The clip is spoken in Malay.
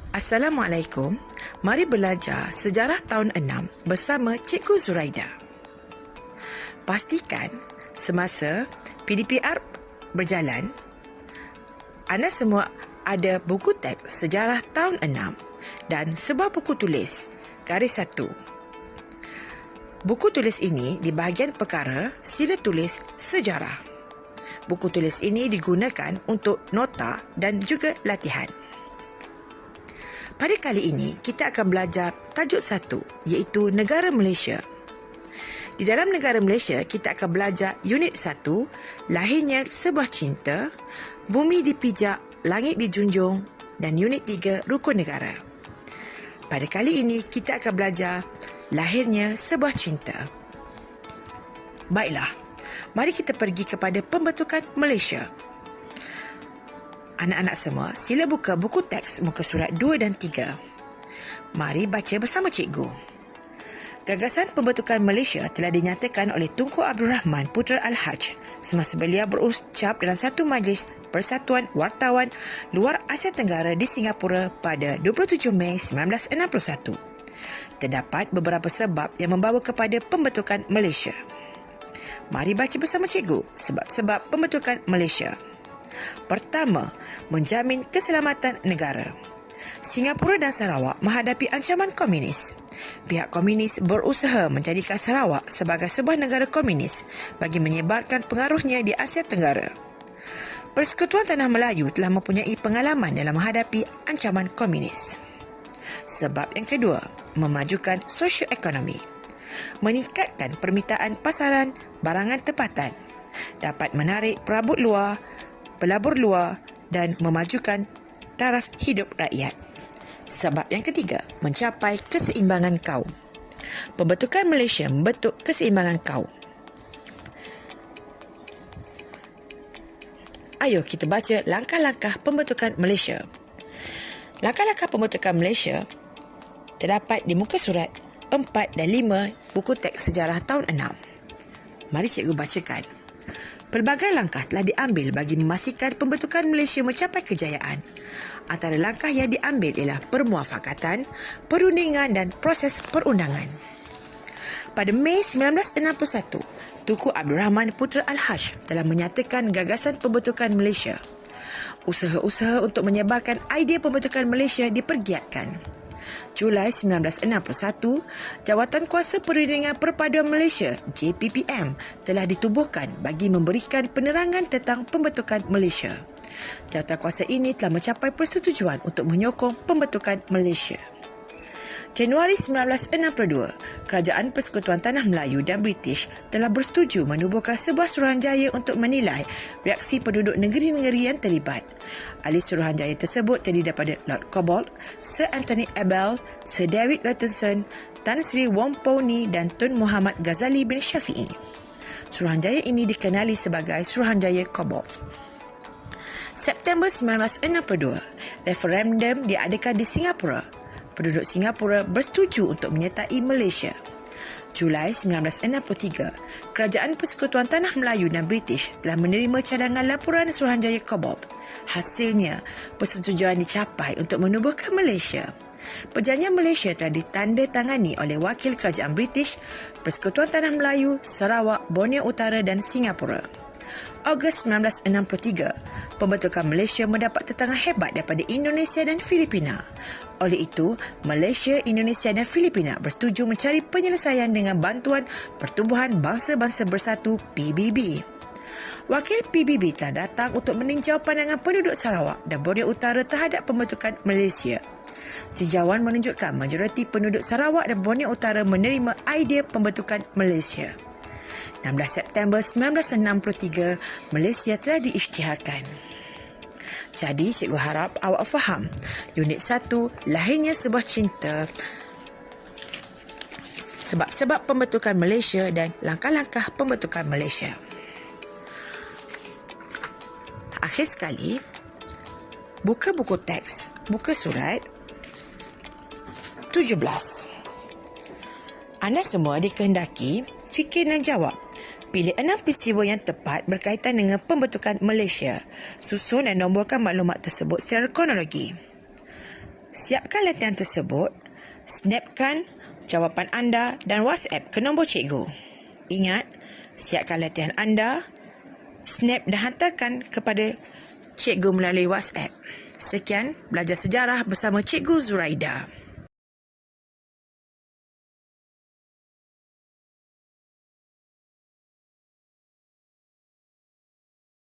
Assalamualaikum. Mari belajar sejarah tahun 6 bersama Cikgu Zuraida. Pastikan semasa PDPR berjalan, anda semua ada buku teks sejarah tahun 6 dan sebuah buku tulis garis 1. Buku tulis ini di bahagian perkara sila tulis sejarah. Buku tulis ini digunakan untuk nota dan juga latihan. Pada kali ini, kita akan belajar tajuk 1, iaitu Negara Malaysia. Di dalam negara Malaysia, kita akan belajar unit 1, Lahirnya Sebuah Cinta, Bumi Dipijak, Langit Dijunjung dan unit 3, Rukun Negara. Pada kali ini, kita akan belajar Lahirnya Sebuah Cinta. Baiklah, mari kita pergi kepada pembentukan Malaysia. Anak-anak semua, sila buka buku teks muka surat 2 dan 3. Mari baca bersama cikgu. Gagasan pembentukan Malaysia telah dinyatakan oleh Tunku Abdul Rahman Putra Al-Haj semasa beliau berucap dalam satu majlis Persatuan Wartawan Luar Asia Tenggara di Singapura pada 27 Mei 1961. Terdapat beberapa sebab yang membawa kepada pembentukan Malaysia. Mari baca bersama cikgu sebab-sebab pembentukan Malaysia. Pertama, menjamin keselamatan negara. Singapura dan Sarawak menghadapi ancaman komunis. Pihak komunis berusaha menjadikan Sarawak sebagai sebuah negara komunis bagi menyebarkan pengaruhnya di Asia Tenggara. Persekutuan Tanah Melayu telah mempunyai pengalaman dalam menghadapi ancaman komunis. Sebab yang kedua, memajukan sosioekonomi. Meningkatkan permintaan pasaran barangan tempatan. Dapat menarik pelabur luar dan memajukan taraf hidup rakyat. Sebab yang ketiga, mencapai keseimbangan kaum. Pembentukan Malaysia membentuk keseimbangan kaum. Ayo kita baca langkah-langkah pembentukan Malaysia. Langkah-langkah pembentukan Malaysia terdapat di muka surat 4 dan 5 buku teks sejarah tahun 6. Mari cikgu bacakan. Pelbagai langkah telah diambil bagi memastikan pembentukan Malaysia mencapai kejayaan. Antara langkah yang diambil ialah permuafakatan, perundingan dan proses perundangan. Pada Mei 1961, Tunku Abdul Rahman Putra Al-Haj telah menyatakan gagasan pembentukan Malaysia. Usaha-usaha untuk menyebarkan idea pembentukan Malaysia dipergiatkan. Julai 1961, Jawatankuasa Perundingan Perpaduan Malaysia JPPM telah ditubuhkan bagi memberikan penerangan tentang pembentukan Malaysia. Jawatankuasa ini telah mencapai persetujuan untuk menyokong pembentukan Malaysia. Januari 1962, Kerajaan Persekutuan Tanah Melayu dan British telah bersetuju menubuhkan sebuah suruhanjaya untuk menilai reaksi penduduk negeri-negeri yang terlibat. Ahli suruhanjaya tersebut terdiri daripada Lord Cobbold, Sir Anthony Abel, Sir David Watson, Tan Sri Wong Pao Ni dan Tun Muhammad Ghazali bin Syafi'i. Suruhanjaya ini dikenali sebagai Suruhanjaya Cobbold. September 1962, referendum diadakan di Singapura. Penduduk Singapura bersetuju untuk menyertai Malaysia. Julai 1963, Kerajaan Persekutuan Tanah Melayu dan British telah menerima cadangan laporan Suruhanjaya Cobbold. Hasilnya, persetujuan dicapai untuk menubuhkan Malaysia. Perjanjian Malaysia telah ditandatangani oleh wakil kerajaan British, Persekutuan Tanah Melayu, Sarawak, Borneo Utara dan Singapura. Ogos 1963, pembentukan Malaysia mendapat tentangan hebat daripada Indonesia dan Filipina. Oleh itu, Malaysia, Indonesia dan Filipina bersetuju mencari penyelesaian dengan bantuan Pertubuhan Bangsa-Bangsa Bersatu PBB. Wakil PBB telah datang untuk meninjau pandangan penduduk Sarawak dan Borneo Utara terhadap pembentukan Malaysia. Tinjauan menunjukkan majoriti penduduk Sarawak dan Borneo Utara menerima idea pembentukan Malaysia. 16 September 1963, Malaysia telah diisytiharkan. Jadi, cikgu harap awak faham. Unit 1, Lahirnya Sebuah Cinta, sebab-sebab pembentukan Malaysia dan langkah-langkah pembentukan Malaysia. Akhir sekali, buka buku teks, buka surat 17. Anda semua dikehendaki fikir dan jawab. Pilih 6 peristiwa yang tepat berkaitan dengan pembentukan Malaysia. Susun dan nomborkan maklumat tersebut secara kronologi. Siapkan latihan tersebut, snapkan jawapan anda dan WhatsApp ke nombor cikgu. Ingat, siapkan latihan anda, snap dan hantarkan kepada cikgu melalui WhatsApp. Sekian, belajar sejarah bersama Cikgu Zuraida.